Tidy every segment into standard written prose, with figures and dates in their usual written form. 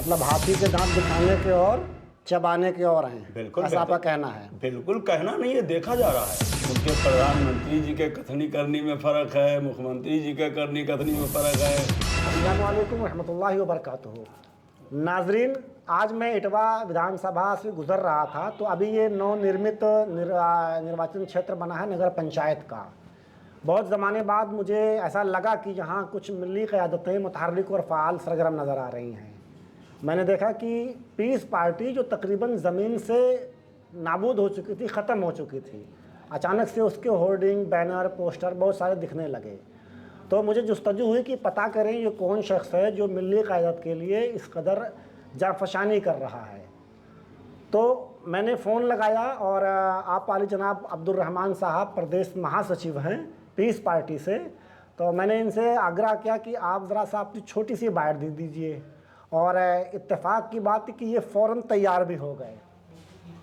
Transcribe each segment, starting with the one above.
मतलब हाथी के दांत दिखाने के और चबाने के और हैं, बिल्कुल ऐसा आपका कहना है? बिल्कुल कहना नहीं है, देखा जा रहा है। उनके प्रधानमंत्री जी के कथनी करनी में फ़र्क है, मुख्यमंत्री जी के करनी कथनी में फ़र्क है। अस्सलामु अलैकुम रहमतुल्लाहि व बरकातुहू। नाजरीन, आज मैं इटवा विधानसभा से गुजर रहा था तो अभी ये नवनिर्मित निर्वाचन क्षेत्र बना है नगर पंचायत का। बहुत ज़माने बाद मुझे ऐसा लगा कि यहाँ कुछ मिली क़यादतें मुतहर्रिक और फ़ाल सरगर्म नज़र आ रही हैं। मैंने देखा कि पीस पार्टी जो तकरीबन ज़मीन से नाबूद हो चुकी थी, ख़त्म हो चुकी थी, अचानक से उसके होर्डिंग, बैनर, पोस्टर बहुत सारे दिखने लगे। तो मुझे जुस्तजू हुई कि पता करें ये कौन शख्स है जो मिली क़यादत के लिए इस कदर जाफशानी कर रहा है। तो मैंने फ़ोन लगाया और आप वाली जनाब अब्दुर्रहमान साहब प्रदेश महासचिव हैं पीस पार्टी से। तो मैंने इनसे आग्रह किया कि आप ज़रा सा अपनी छोटी सी बाइट दे दीजिए और इत्तेफाक की बात कि ये फ़ौरन तैयार भी हो गए।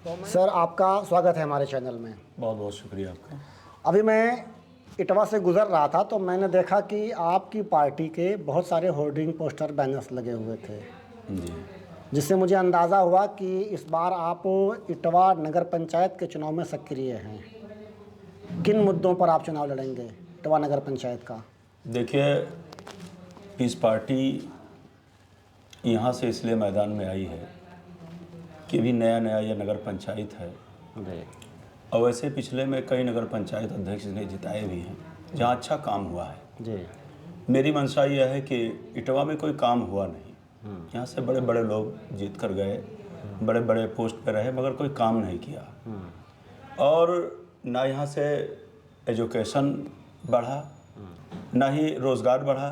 तो सर, आपका स्वागत है हमारे चैनल में। बहुत बहुत शुक्रिया आपका। अभी मैं इटवा से गुज़र रहा था तो मैंने देखा कि आपकी पार्टी के बहुत सारे होर्डिंग, पोस्टर, बैनर्स लगे हुए थे जी, जिससे मुझे अंदाज़ा हुआ कि इस बार आप इटवा नगर पंचायत के चुनाव में सक्रिय हैं। किन मुद्दों पर आप चुनाव लड़ेंगे इटवा नगर पंचायत का? देखिए, पीस पार्टी यहाँ से इसलिए मैदान में आई है कि भी नया नया यह नगर पंचायत है और वैसे पिछले में कई नगर पंचायत अध्यक्ष ने जिताए भी हैं जहाँ अच्छा काम हुआ है जी। मेरी मंशा यह है कि इटवा में कोई काम हुआ नहीं। यहाँ से बड़े बड़े लोग जीत कर गए, बड़े बड़े पोस्ट पर रहे, मगर कोई काम नहीं किया। और ना यहाँ से एजुकेशन बढ़ा, ना ही रोज़गार बढ़ा,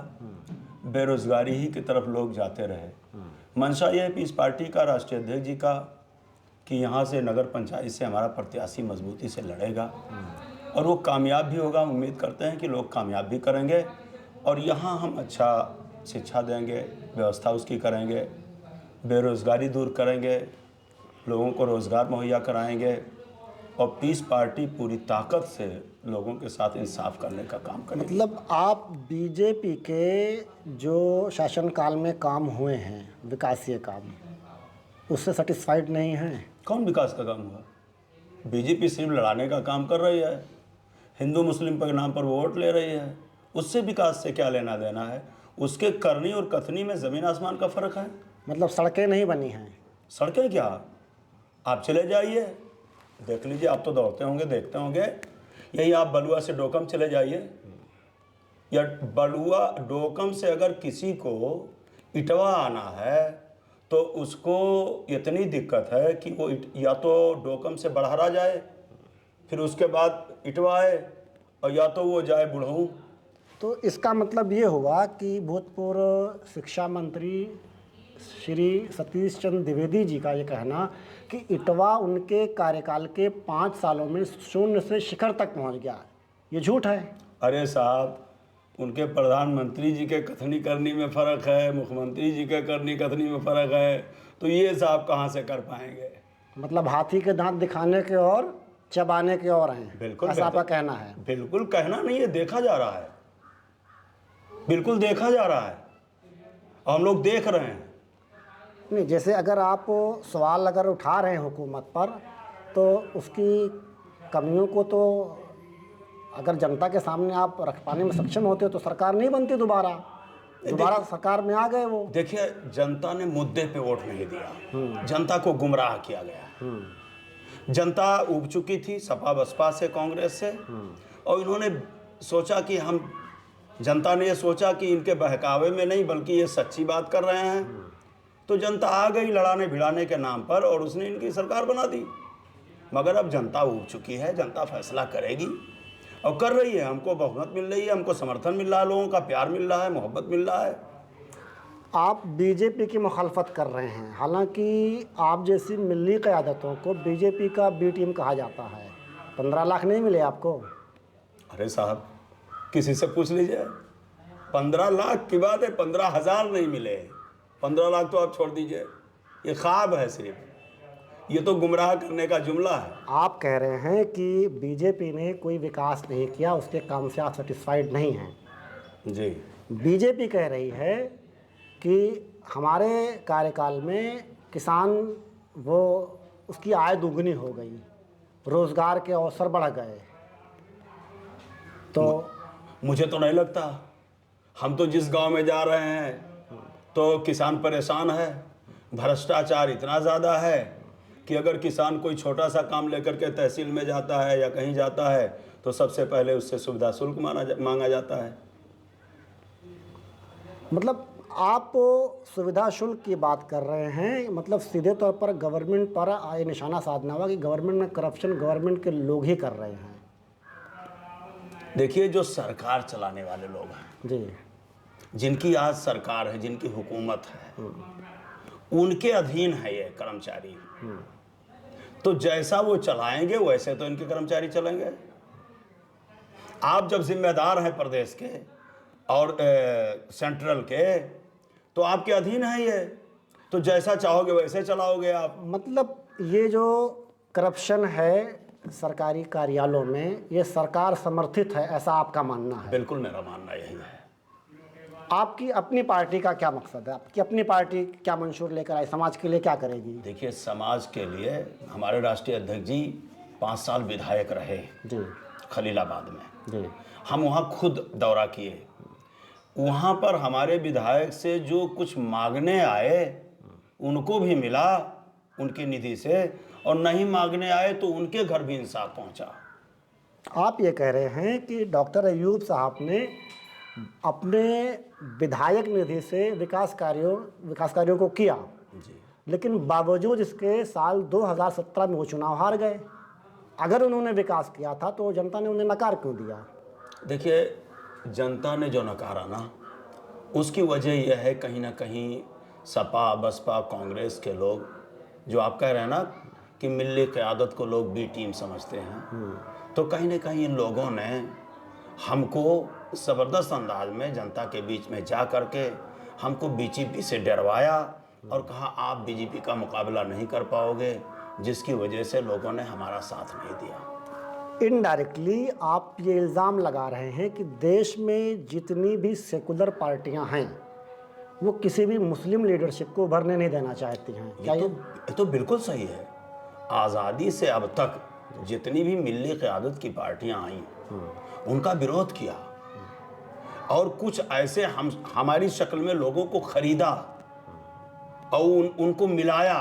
बेरोज़गारी ही की तरफ लोग जाते रहे। मंशा यह है कि इस पार्टी का राष्ट्रीय अध्यक्ष जी का कि यहाँ से नगर पंचायत से हमारा प्रत्याशी मजबूती से लड़ेगा और वो कामयाब भी होगा। उम्मीद करते हैं कि लोग कामयाब भी करेंगे और यहाँ हम अच्छा शिक्षा देंगे, व्यवस्था उसकी करेंगे, बेरोज़गारी दूर करेंगे, लोगों को रोज़गार मुहैया कराएंगे और पीस पार्टी पूरी ताकत से लोगों के साथ इंसाफ करने का काम करेगी। मतलब आप बीजेपी के जो शासनकाल में काम हुए हैं, विकासीय काम, उससे सेटिस्फाइड नहीं हैं? कौन विकास का काम हुआ? बीजेपी सिर्फ लड़ाने का काम कर रही है, हिंदू मुस्लिम के नाम पर वोट ले रही है। उससे विकास से क्या लेना देना है? उसके करनी और कथनी में ज़मीन आसमान का फ़र्क है। मतलब सड़कें नहीं बनी हैं? सड़कें क्या, आप चले जाइए देख लीजिए, आप तो दौड़ते होंगे, देखते होंगे। यही आप बलुआ से डोकम चले जाइए, या बलुआ डोकम से अगर किसी को इटवा आना है तो उसको इतनी दिक्कत है कि वो या तो डोकम से बड़हरा जाए, फिर उसके बाद इटवा आए, और या तो वो जाए बुढ़ऊ। तो इसका मतलब ये हुआ कि भूतपूर्व शिक्षा मंत्री श्री सतीश चंद्र द्विवेदी जी का ये कहना कि इटवा उनके कार्यकाल के 5 सालों में शून्य से शिखर तक पहुंच गया, ये झूठ है? अरे साहब, उनके प्रधानमंत्री जी के कथनी करनी में फ़र्क है, मुख्यमंत्री जी के करनी कथनी में फ़र्क है, तो ये साहब कहाँ से कर पाएंगे? मतलब हाथी के दांत दिखाने के और चबाने के और हैं, बिल्कुल, ऐसा आपका कहना है? बिल्कुल कहना नहीं है, देखा जा रहा है, बिल्कुल देखा जा रहा है, और हम लोग देख रहे हैं। नहीं, जैसे अगर आप सवाल अगर उठा रहे हैं हुकूमत पर, तो उसकी कमियों को तो अगर जनता के सामने आप रख पाने में सक्षम होते हो तो सरकार नहीं बनती दोबारा सरकार में आ गए वो। देखिए, जनता ने मुद्दे पे वोट नहीं दिया, जनता को गुमराह किया गया। जनता उब चुकी थी सपा बसपा से, कांग्रेस से, और इन्होंने सोचा कि हम, जनता ने ये सोचा कि इनके बहकावे में नहीं बल्कि ये सच्ची बात कर रहे हैं, तो जनता आ गई लड़ाने भिड़ाने के नाम पर और उसने इनकी सरकार बना दी। मगर अब जनता उब चुकी है, जनता फैसला करेगी और कर रही है। हमको बहुमत मिल रही है, हमको समर्थन मिल रहा है, लोगों का प्यार मिल रहा है, मोहब्बत मिल रहा है। आप बीजेपी की मुखालफत कर रहे हैं, हालांकि आप जैसी मिली क़यादतों को बीजेपी का बी टीम कहा जाता है। 15 लाख नहीं मिले आपको? अरे साहब, किसी से पूछ लीजिए, 15 लाख की बात है, 15,000 नहीं मिले। 15 लाख तो आप छोड़ दीजिए, ये ख्वाब है सिर्फ, ये तो गुमराह करने का जुमला है। आप कह रहे हैं कि बीजेपी ने कोई विकास नहीं किया, उसके काम से आप सेटिस्फाइड नहीं हैं। जी। बीजेपी कह रही है कि हमारे कार्यकाल में किसान वो उसकी आय दुगनी हो गई, रोज़गार के अवसर बढ़ गए। तो मुझे तो नहीं लगता। हम तो जिस गांव में जा रहे हैं तो किसान परेशान है, भ्रष्टाचार इतना ज़्यादा है कि अगर किसान कोई छोटा सा काम लेकर के तहसील में जाता है या कहीं जाता है तो सबसे पहले उससे सुविधा शुल्क मांगा जाता है। मतलब आप सुविधा शुल्क की बात कर रहे हैं, मतलब सीधे तौर पर गवर्नमेंट पर ये निशाना साधना हुआ कि गवर्नमेंट में करप्शन गवर्नमेंट के लोग ही कर रहे हैं। देखिए, जो सरकार चलाने वाले लोग हैं, जी, जिनकी आज सरकार है, जिनकी हुकूमत है, उनके अधीन है ये कर्मचारी। तो जैसा वो चलाएंगे वैसे तो इनके कर्मचारी चलेंगे। आप जब जिम्मेदार हैं प्रदेश के और सेंट्रल के, तो आपके अधीन है ये, तो जैसा चाहोगे वैसे चलाओगे आप। मतलब ये जो करप्शन है सरकारी कार्यालयों में, ये सरकार समर्थित है, ऐसा आपका मानना है? बिल्कुल, मेरा मानना यही है। आपकी अपनी पार्टी का क्या मकसद है? आपकी अपनी पार्टी क्या मंशूर लेकर आई, समाज के लिए क्या करेगी? देखिए, समाज के लिए हमारे राष्ट्रीय अध्यक्ष जी 5 साल विधायक रहे जी खलीलाबाद में। जी। हम वहाँ खुद दौरा किए। वहाँ पर हमारे विधायक से जो कुछ मांगने आए उनको भी मिला उनकी निधि से, और नहीं मांगने आए तो उनके घर भी इंसाफ पहुँचा। आप ये कह रहे हैं कि डॉक्टर अयूब साहब ने अपने विधायक निधि से विकास कार्यों को किया, जी। लेकिन बावजूद इसके साल 2017 में वो चुनाव हार गए। अगर उन्होंने विकास किया था तो जनता ने उन्हें नकार क्यों दिया? देखिए, जनता ने जो नकारा ना, उसकी वजह यह है कहीं ना कहीं सपा बसपा कांग्रेस के लोग, जो आप कह रहे हैं ना कि मिल्ली क़यादत को लोग बी टीम समझते हैं, तो कहीं ना कहीं इन लोगों ने हमको ज़बरदस्त अंदाज में जनता के बीच में जा कर के हमको बीजेपी से डरवाया और कहा आप बीजेपी का मुकाबला नहीं कर पाओगे, जिसकी वजह से लोगों ने हमारा साथ नहीं दिया। इनडायरेक्टली आप ये इल्ज़ाम लगा रहे हैं कि देश में जितनी भी सेकुलर पार्टियां हैं वो किसी भी मुस्लिम लीडरशिप को उभरने नहीं देना चाहती हैं। क्या ये तो बिल्कुल सही है। आज़ादी से अब तक जितनी भी मिल्ली क़यादत की पार्टियां आईं, उनका विरोध किया और कुछ ऐसे हमारी शक्ल में लोगों को खरीदा और उनको मिलाया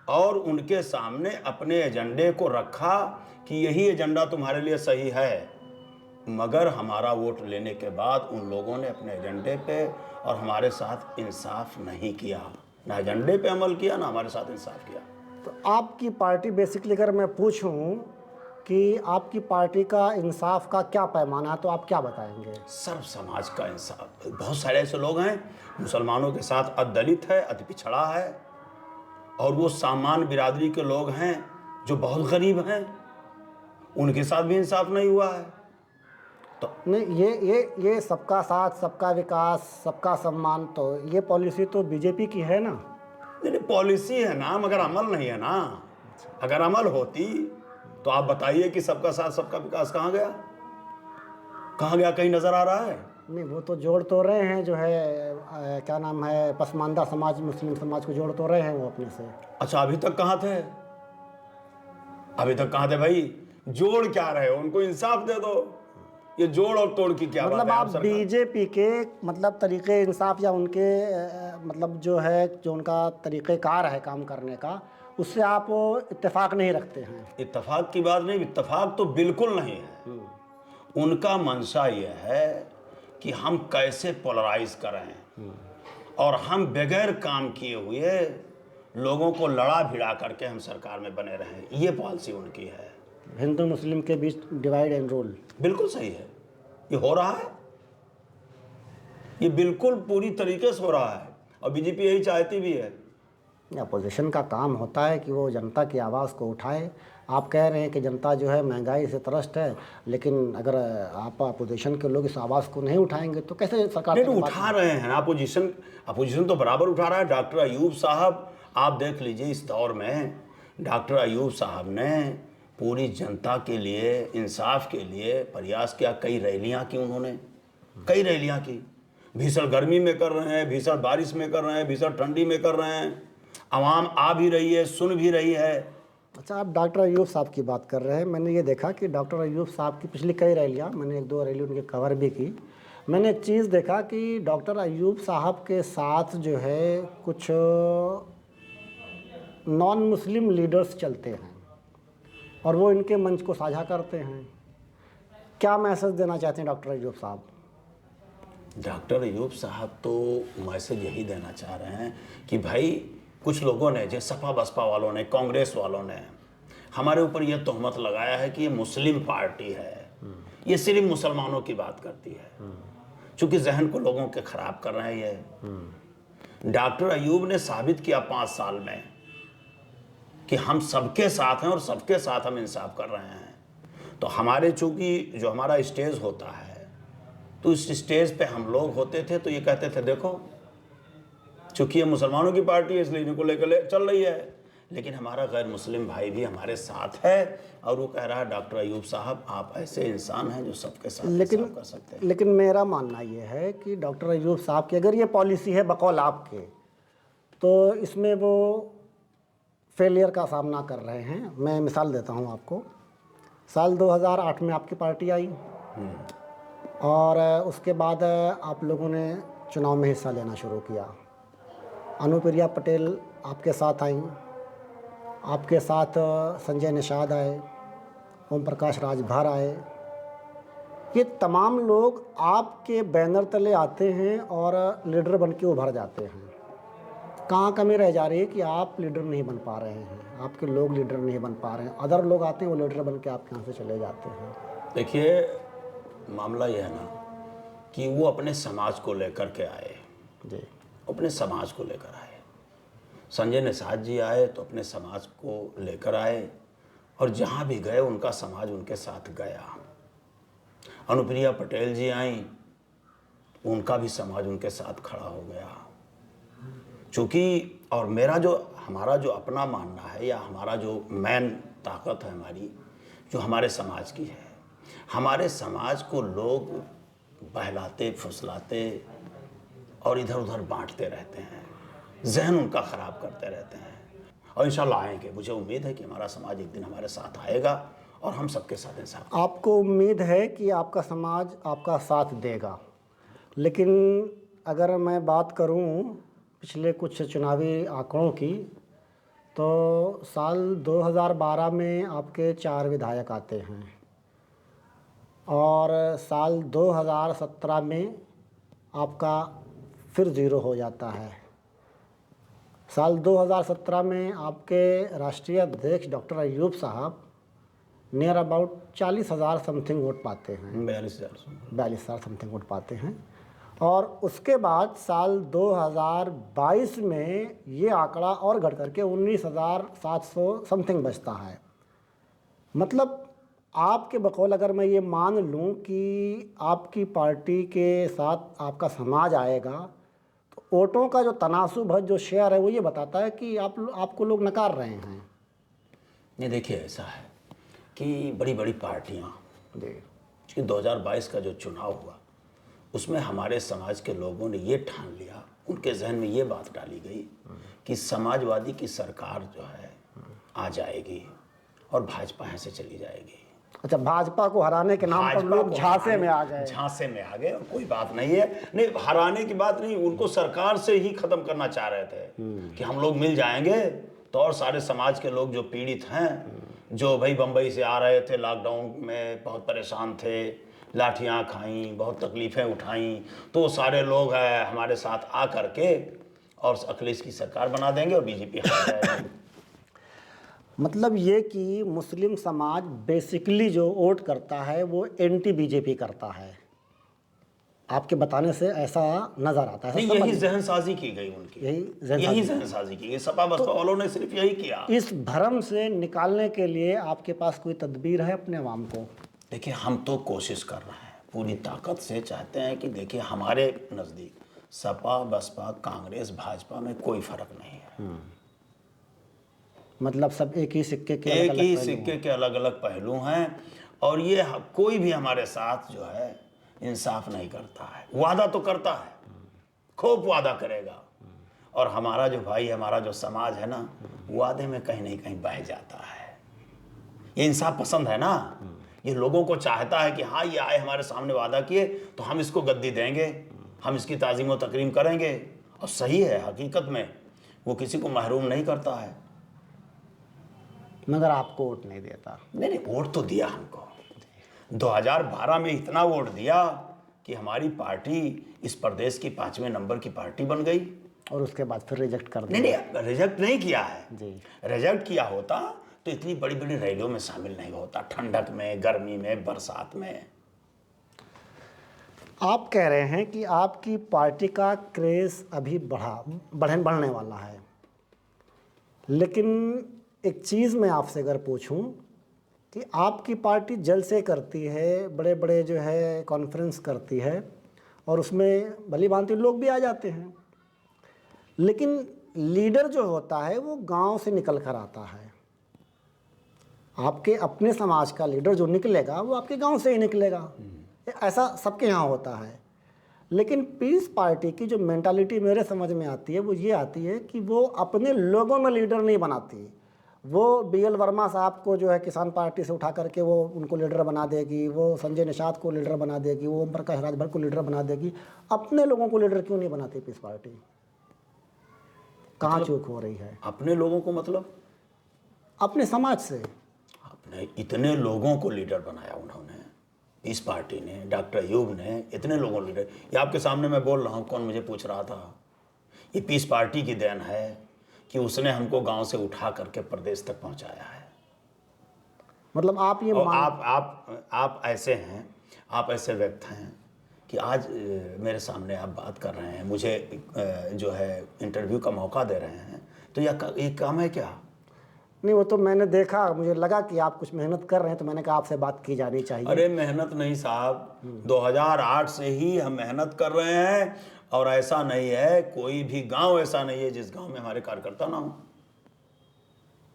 और उनके सामने अपने एजेंडे को रखा कि यही एजेंडा तुम्हारे लिए सही है, मगर हमारा वोट लेने के बाद उन लोगों ने अपने एजेंडे पे और हमारे साथ इंसाफ नहीं किया, ना एजेंडे पे अमल किया, ना हमारे साथ इंसाफ किया। तो आपकी पार्टी बेसिकली अगर मैं पूछूं कि आपकी पार्टी का इंसाफ का क्या पैमाना है तो आप क्या बताएंगे? सर्व समाज का इंसाफ। बहुत सारे ऐसे लोग हैं, मुसलमानों के साथ अति दलित है, अति पिछड़ा है, और वो सामान्य बिरादरी के लोग हैं जो बहुत गरीब हैं, उनके साथ भी इंसाफ नहीं हुआ है। तो नहीं, ये सबका साथ सबका विकास सबका सम्मान, तो ये पॉलिसी तो बीजेपी की है ना? नहीं, पॉलिसी है ना, मगर अमल नहीं है ना। अगर अमल होती तो आप बताइए कि सबका साथ सबका विकास कहाँ गया, कहाँ गया? कहीं नज़र आ रहा है? नहीं, वो तो जोड़ तो रहे हैं, जो है क्या नाम है, पसमानदा समाज मुस्लिम समाज को जोड़ तो रहे हैं वो अपने से। अच्छा, अभी तक कहाँ थे? अभी तक कहाँ थे भाई? जोड़ क्या रहे हो? उनको इंसाफ दे दो। ये जोड़ और तोड़ की क्या मतलब बात है? आप बीजेपी के मतलब तरीके इंसाफ या उनके मतलब जो है जो उनका तरीक़ेकार है काम करने का, उससे आप इत्तेफाक नहीं रखते हैं? इत्तेफाक की बात नहीं, इत्तेफाक तो बिल्कुल नहीं है। उनका मंशा ये है कि हम कैसे पोलराइज करें और हम बगैर काम किए हुए लोगों को लड़ा भिड़ा करके हम सरकार में बने रहें, ये पॉलिसी उनकी है। हिंदू मुस्लिम के बीच डिवाइड एंड रूल बिल्कुल सही है, ये हो रहा है, ये बिल्कुल पूरी तरीके से हो रहा है, और बीजेपी यही चाहती भी है। अपोजिशन का काम होता है कि वो जनता की आवाज़ को उठाए। आप कह रहे हैं कि जनता जो है महंगाई से त्रस्त है, लेकिन अगर आप अपोजिशन के लोग इस आवाज़ को नहीं उठाएंगे तो कैसे सरकार? नहीं, उठा रहे हैं ना, अपोजिशन तो बराबर उठा रहा है। डॉक्टर अयूब साहब, आप देख लीजिए, इस दौर में डॉक्टर अयूब साहब ने पूरी जनता के लिए, इंसाफ के लिए प्रयास किया। कई रैलियां की उन्होंने, कई रैलियां की। भीषण गर्मी में कर रहे हैं, भीषण बारिश में कर रहे हैं, भीषण ठंडी में कर रहे हैं। आवाम आ भी रही है, सुन भी रही है। अच्छा, आप डॉक्टर अयूब साहब की बात कर रहे हैं। मैंने ये देखा कि डॉक्टर अयूब साहब की पिछली कई रैलियाँ, मैंने 1-2 रैली उनकी कवर भी की। मैंने एक चीज़ देखा कि डॉक्टर अयूब साहब के साथ जो है कुछ नॉन मुस्लिम लीडर्स चलते हैं और वो इनके मंच को साझा करते हैं। क्या मैसेज देना चाहते हैं डॉक्टर अयूब साहब? डॉक्टर अयूब साहब तो मैसेज यही देना चाह रहे हैं कि भाई कुछ लोगों ने, जैसे सपा बसपा वालों ने, कांग्रेस वालों ने हमारे ऊपर यह तोहमत लगाया है कि ये मुस्लिम पार्टी है, ये सिर्फ मुसलमानों की बात करती है, चूँकि जहन को लोगों के ख़राब कर रहे हैं ये। डॉक्टर अयूब ने साबित किया 5 साल में कि हम सबके साथ हैं और सबके साथ हम इंसाफ कर रहे हैं। तो हमारे चूँकि जो हमारा स्टेज होता है, तो इस स्टेज पे हम लोग होते थे तो ये कहते थे देखो चूँकि ये मुसलमानों की पार्टी है इसलिए इनको लेकर चल रही है, लेकिन हमारा गैर मुस्लिम भाई भी हमारे साथ है और वो कह रहा है डॉक्टर अयूब साहब आप ऐसे इंसान हैं जो सबके साथ इंसाफ कर सकते हैं। लेकिन मेरा मानना ये है कि डॉक्टर अयूब साहब की अगर ये पॉलिसी है बकौल आपके, तो इसमें वो फेलियर का सामना कर रहे हैं। मैं मिसाल देता हूँ आपको। साल 2008 में आपकी पार्टी आई और उसके बाद आप लोगों ने चुनाव में हिस्सा लेना शुरू किया। अनुप्रिया पटेल आपके साथ आई, आपके साथ संजय निषाद आए, ओम प्रकाश राजभर आए। ये तमाम लोग आपके बैनर तले आते हैं और लीडर बन के उभर जाते हैं। कहाँ कमी रह जा रही है कि आप लीडर नहीं बन पा रहे हैं, आपके लोग लीडर नहीं बन पा रहे हैं, अदर लोग आते हैं वो लीडर बन के आपके यहाँ से चले जाते हैं। देखिए मामला यह है ना कि वो अपने समाज को लेकर के आए जी, अपने समाज को लेकर आए। संजय निषाद जी आए तो अपने समाज को लेकर आए और जहाँ भी गए उनका समाज उनके साथ गया। अनुप्रिया पटेल जी आई, उनका भी समाज उनके साथ खड़ा हो गया। चूँकि और हमारा जो अपना मानना है या हमारा जो मेन ताकत है हमारी, जो हमारे समाज की है, हमारे समाज को लोग बहलाते फुसलाते और इधर उधर बांटते रहते हैं, जहन उनका ख़राब करते रहते हैं। और इंशाल्लाह आएंगे, मुझे उम्मीद है कि हमारा समाज एक दिन हमारे साथ आएगा और हम सबके साथ इंसाफ। आपको उम्मीद है कि आपका समाज आपका साथ देगा, लेकिन अगर मैं बात करूं पिछले कुछ चुनावी आंकड़ों की, तो साल 2012 में आपके 4 विधायक आते हैं और साल 2017 में आपका फिर 0 हो जाता है। साल 2017 में आपके राष्ट्रीय अध्यक्ष डॉक्टर अयूब साहब नियर अबाउट 40,000 समथिंग वोट पाते हैं, 42,000 समथिंग वोट पाते हैं। और उसके बाद साल 2022 में ये आंकड़ा और घट करके 19,700 समथिंग बचता है। मतलब आपके बकौल अगर मैं ये मान लूँ कि आपकी पार्टी के साथ आपका समाज आएगा, तो वोटों का जो तनासुब है, जो शेयर है, वो ये बताता है कि आपको लोग नकार रहे हैं। ये देखिए ऐसा है कि बड़ी बड़ी पार्टियाँ जी, 2022 का जो चुनाव हुआ उसमें हमारे समाज के लोगों ने ये ठान लिया, उनके जहन में ये बात डाली गई कि समाजवादी की सरकार जो है आ जाएगी और भाजपा यहाँ से चली जाएगी। अच्छा, भाजपा को हराने के नाम पर लोग झांसे में आ गए। झांसे में आ गए और कोई बात नहीं है, नहीं हराने की बात नहीं, उनको सरकार से ही खत्म करना चाह रहे थे कि हम लोग मिल जाएंगे तो और सारे समाज के लोग जो पीड़ित हैं, जो भाई बम्बई से आ रहे थे, लॉकडाउन में बहुत परेशान थे, लाठियाँ खाईं, बहुत तकलीफ़ें उठाईं, तो सारे लोग हमारे साथ आ करके और अखिलेश की सरकार बना देंगे और बीजेपी हार जाएगी। मतलब ये कि मुस्लिम समाज बेसिकली जो वोट करता है वो एंटी बीजेपी करता है, आपके बताने से ऐसा नज़र आता है। नहीं, यही जहनसाजी की गई उनकी, यही जहनसाजी की गई, सपा बसपा वालों ने सिर्फ यही किया। इस भ्रम से निकालने के लिए आपके पास कोई तदबीर है अपने अवाम को? देखिए हम तो कोशिश कर रहे हैं, पूरी ताकत से चाहते हैं कि देखिए हमारे नज़दीक सपा बसपा कांग्रेस भाजपा में कोई फ़र्क नहीं है। मतलब सब एक ही सिक्के के अलग अलग पहलू हैं और ये कोई भी हमारे साथ जो है इंसाफ नहीं करता है। वादा तो करता है खूब वादा करेगा, और हमारा जो भाई, हमारा जो समाज है ना, वादे में कहीं नहीं कहीं बह जाता है। ये इंसाफ पसंद है ना, ये लोगों को चाहता है कि हाँ ये आए हमारे सामने वादा किए तो हम इसको गद्दी देंगे, हम इसकी ताज़ीम व तकरीम करेंगे। और सही है, हकीकत में वो किसी को महरूम नहीं करता है। मगर आपको वोट नहीं देता। नहीं नहीं, वोट तो दिया हमको। 2012 में इतना वोट दिया कि हमारी पार्टी इस प्रदेश की 5वें नंबर की पार्टी बन गई। और उसके बाद फिर रिजेक्ट कर दिया। नहीं, रिजेक्ट नहीं किया है जी। रिजेक्ट किया होता तो इतनी बड़ी बड़ी रैलियों में शामिल नहीं होता, ठंडक में, गर्मी में, बरसात में। आप कह रहे हैं कि आपकी पार्टी का क्रेज़ अभी बढ़ने वाला है, लेकिन एक चीज़ मैं आपसे अगर पूछूं कि आपकी पार्टी जलसे करती है, बड़े बड़े जो है कॉन्फ्रेंस करती है, और उसमें भली भांति लोग भी आ जाते हैं, लेकिन लीडर जो होता है वो गांव से निकल कर आता है। आपके अपने समाज का लीडर जो निकलेगा वो आपके गांव से ही निकलेगा, ऐसा सबके यहाँ होता है। लेकिन पीस पार्टी की जो मेंटालिटी मेरे समझ में आती है वो ये आती है कि वो अपने लोगों में लीडर नहीं बनाती। वो BL वर्मा साहब को जो है किसान पार्टी से उठा करके वो उनको लीडर बना देगी, वो संजय निषाद को लीडर बना देगी, वो ओम प्रकाश राजभर को लीडर बना देगी। अपने लोगों को लीडर क्यों नहीं बनाती पीस पार्टी? कहाँ चूक हो रही है? अपने लोगों को मतलब अपने समाज से। अपने इतने लोगों को लीडर बनाया उन्होंने, इस पार्टी ने, डॉक्टर अयूब ने, इतने लोगों लीडर। ये आपके सामने मैं बोल रहा हूँ, कौन मुझे पूछ रहा था? ये पीस पार्टी की देन है कि उसने हमको गांव से उठा करके प्रदेश तक पहुंचाया है। मतलब आप ये आप ऐसे हैं, आप ऐसे व्यक्त हैं कि आज मेरे सामने आप बात कर रहे हैं, मुझे जो है इंटरव्यू का मौका दे रहे हैं, तो ये काम है क्या? नहीं, वो तो मैंने देखा, मुझे लगा कि आप कुछ मेहनत कर रहे हैं, तो मैंने कहा आपसे बात की जानी चाहिए। अरे मेहनत नहीं साहब, 2008 से ही हम मेहनत कर रहे हैं, और ऐसा नहीं है, कोई भी गांव ऐसा नहीं है जिस गांव में हमारे कार्यकर्ता ना हो।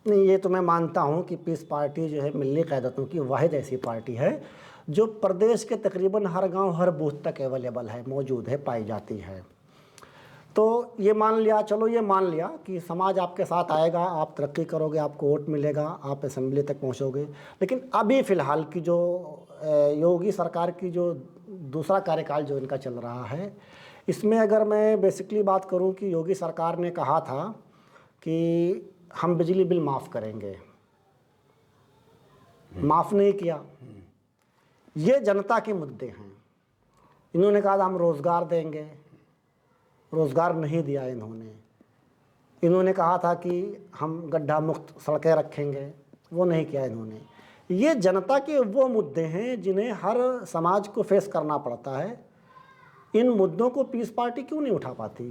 नहीं, ये तो मैं मानता हूँ कि पीस पार्टी जो है मिल्ली क़यादतों की वाहिद ऐसी पार्टी है जो प्रदेश के तकरीबन हर गांव, हर बूथ तक अवेलेबल है, मौजूद है, पाई जाती है। तो ये मान लिया, चलो ये मान लिया कि समाज आपके साथ आएगा, आप तरक्की करोगे, आपको वोट मिलेगा, आप असेंबली तक पहुंचोगे। लेकिन अभी फ़िलहाल की जो योगी सरकार की जो दूसरा कार्यकाल जो इनका चल रहा है, इसमें अगर मैं बेसिकली बात करूं कि योगी सरकार ने कहा था कि हम बिजली बिल माफ़ करेंगे, माफ़ नहीं किया। ये जनता के मुद्दे हैं। इन्होंने कहा था हम रोज़गार देंगे, रोज़गार नहीं दिया इन्होंने। इन्होंने कहा था कि हम गड्ढा मुक्त सड़कें रखेंगे, वो नहीं किया इन्होंने। ये जनता के वो मुद्दे हैं जिन्हें हर समाज को फेस करना पड़ता है। इन मुद्दों को पीस पार्टी क्यों नहीं उठा पाती?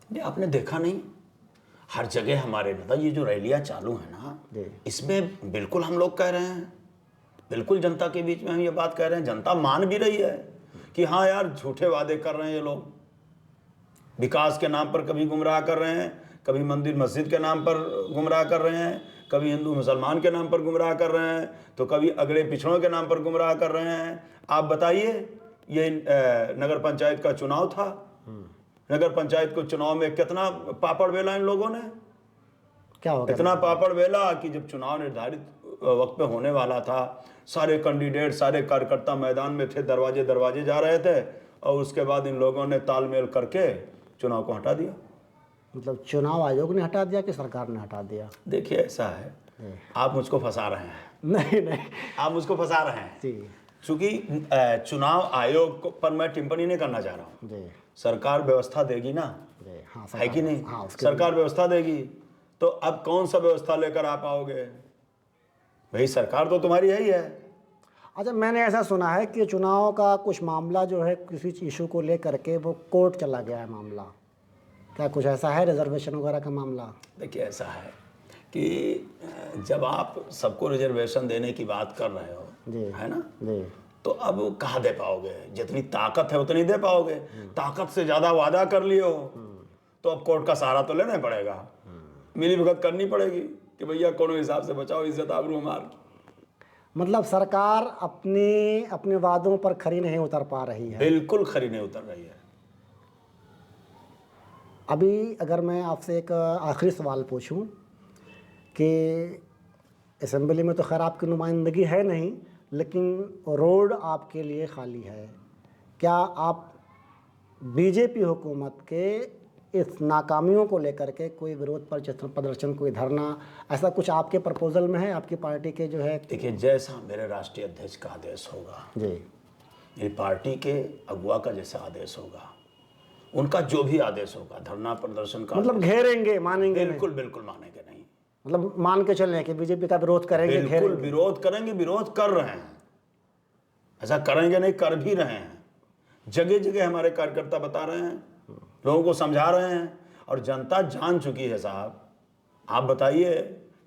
ये आपने देखा नहीं, हर जगह हमारे नेता, ये जो रैलियाँ चालू है ना, इसमें बिल्कुल हम लोग कह रहे हैं, बिल्कुल जनता के बीच में हम ये बात कह रहे हैं, जनता मान भी रही है कि हाँ यार झूठे वादे कर रहे हैं ये लोग, विकास के नाम पर कभी गुमराह कर रहे हैं, कभी मंदिर मस्जिद के नाम पर गुमराह कर रहे हैं, कभी हिंदू मुसलमान के नाम पर गुमराह कर रहे हैं, तो कभी अगड़े पिछड़ों के नाम पर गुमराह कर रहे हैं। आप बताइए, ये नगर पंचायत का चुनाव था, नगर पंचायत को चुनाव में कितना पापड़ बेला इन लोगों ने, क्या हो गया? इतना पापड़ बेला कि जब चुनाव निर्धारित वक्त पे होने वाला था, सारे कैंडिडेट, सारे कार्यकर्ता मैदान में थे, दरवाजे दरवाजे जा रहे थे, और उसके बाद इन लोगों ने तालमेल करके चुनाव को हटा दिया। मतलब चुनाव आयोग ने हटा दिया कि सरकार ने हटा दिया? देखिए ऐसा है, आप मुझको फंसा रहे हैं। नहीं, आप मुझको फंसा रहे हैं जी। चूंकि चुनाव आयोग पर मैं टिप्पणी नहीं करना चाह रहा हूँ जी। सरकार व्यवस्था देगी ना, हाँ, है कि नहीं? हाँ, सरकार व्यवस्था देगी, तो अब कौन सा व्यवस्था लेकर आप आओगे? भाई सरकार तो तुम्हारी है ही है। अच्छा, मैंने ऐसा सुना है कि चुनाव का कुछ मामला जो है किसी इशू को लेकर के वो कोर्ट चला गया है मामला, क्या कुछ ऐसा है, रिजर्वेशन वगैरह का मामला? देखिए ऐसा है कि जब आप सबको रिजर्वेशन देने की बात कर रहे हो, जी, है ना जी, तो अब कहाँ दे पाओगे? जितनी ताकत है उतनी दे पाओगे। ताकत से ज़्यादा वादा कर लियो तो अब कोर्ट का सहारा तो लेना पड़ेगा, मिली भगत करनी पड़ेगी कि भैया कोनो हिसाब से बचाओ इज्जत आबरू हमार। मतलब सरकार अपने वादों पर खरी नहीं उतर पा रही है। बिल्कुल खरी नहीं उतर रही है। अभी अगर मैं आपसे एक आखिरी सवाल पूछूं कि असेंबली में तो खैर आपकी नुमाइंदगी है नहीं, लेकिन रोड आपके लिए खाली है, क्या आप बीजेपी हुकूमत के इस नाकामियों को लेकर के कोई विरोध प्रदर्शन, कोई धरना, ऐसा कुछ आपके प्रपोजल में है, आपकी पार्टी के जो है? देखिए, जैसा मेरे राष्ट्रीय अध्यक्ष का आदेश होगा, जी, मेरी पार्टी के अगुवा का जैसा आदेश होगा, उनका जो भी आदेश होगा, धरना प्रदर्शन का मतलब घेरेंगे, मानेंगे नहीं? बिल्कुल बिल्कुल मानेंगे नहीं। मतलब मान के चलें कि बीजेपी का विरोध करेंगे, बिल्कुल घेरेंगे? विरोध करेंगे, विरोध कर रहे हैं, ऐसा करेंगे नहीं, कर भी रहे हैं। जगह जगह हमारे कार्यकर्ता बता रहे हैं, लोगों को समझा रहे हैं, और जनता जान चुकी है साहब। आप बताइए,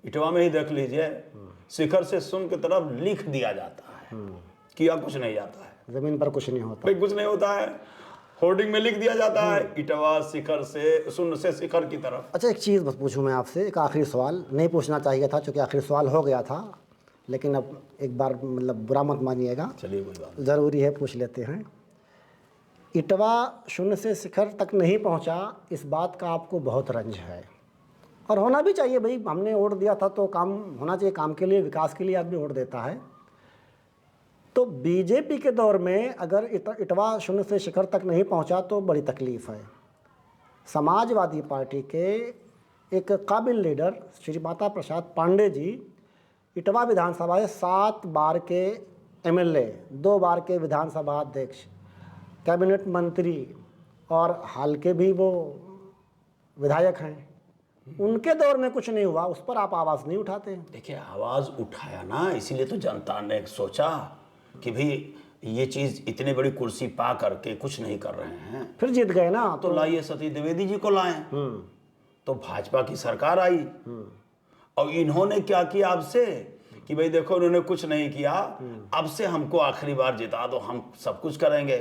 इटवा में ही देख लीजिए, शिखर से सुन की तरफ लिख दिया जाता है, किया कुछ नहीं जाता है, जमीन पर कुछ नहीं होता। भाई कुछ नहीं होता है, होर्डिंग में लिख दिया जाता है, इटवा शिखर से सुन से शिखर की तरफ। अच्छा, एक चीज़ बस पूछूं मैं आपसे, एक आखिरी सवाल, नहीं पूछना चाहिए था क्योंकि आखिरी सवाल हो गया था, लेकिन अब एक बार मतलब बुरा मत मानिएगा, चलिए कोई बात नहीं। ज़रूरी है, पूछ लेते हैं। इटवा शून्य से शिखर तक नहीं पहुंचा, इस बात का आपको बहुत रंज है, और होना भी चाहिए भाई, हमने वोट दिया था तो काम होना चाहिए, काम के लिए, विकास के लिए आदमी वोट देता है। तो बीजेपी के दौर में अगर इटवा शून्य से शिखर तक नहीं पहुंचा तो बड़ी तकलीफ़ है। समाजवादी पार्टी के एक काबिल लीडर श्री माता प्रसाद पांडे जी इटवा विधानसभा से 7 बार के एमएलए, 2 बार के विधानसभा अध्यक्ष, कैबिनेट मंत्री और हाल के भी वो विधायक हैं, उनके दौर में कुछ नहीं हुआ, उस पर आप आवाज़ नहीं उठाते हैं? देखिए, आवाज़ उठाया ना, इसीलिए तो जनता ने सोचा कि भाई ये चीज़ इतनी बड़ी कुर्सी पा करके कुछ नहीं कर रहे हैं, फिर जीत गए ना, तो लाइए सती द्विवेदी जी को लाएं। तो भाजपा की सरकार आई, और इन्होंने क्या किया आपसे कि भाई देखो, उन्होंने कुछ नहीं किया, अब से हमको आखिरी बार जिता दो, हम सब कुछ करेंगे।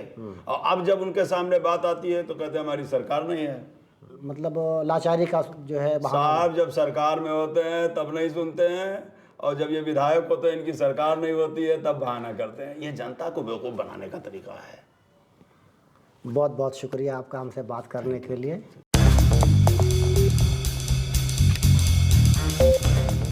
और अब जब उनके सामने बात आती है तो कहते हैं हमारी सरकार नहीं है। मतलब लाचारी का जो है बहाना। साहब, जब सरकार में होते हैं तब नहीं सुनते हैं, और जब ये विधायक होते हैं, इनकी सरकार नहीं होती है, तब बहाना करते हैं। ये जनता को बेवकूफ़ बनाने का तरीका है। बहुत बहुत शुक्रिया आपका हमसे बात करने के लिए।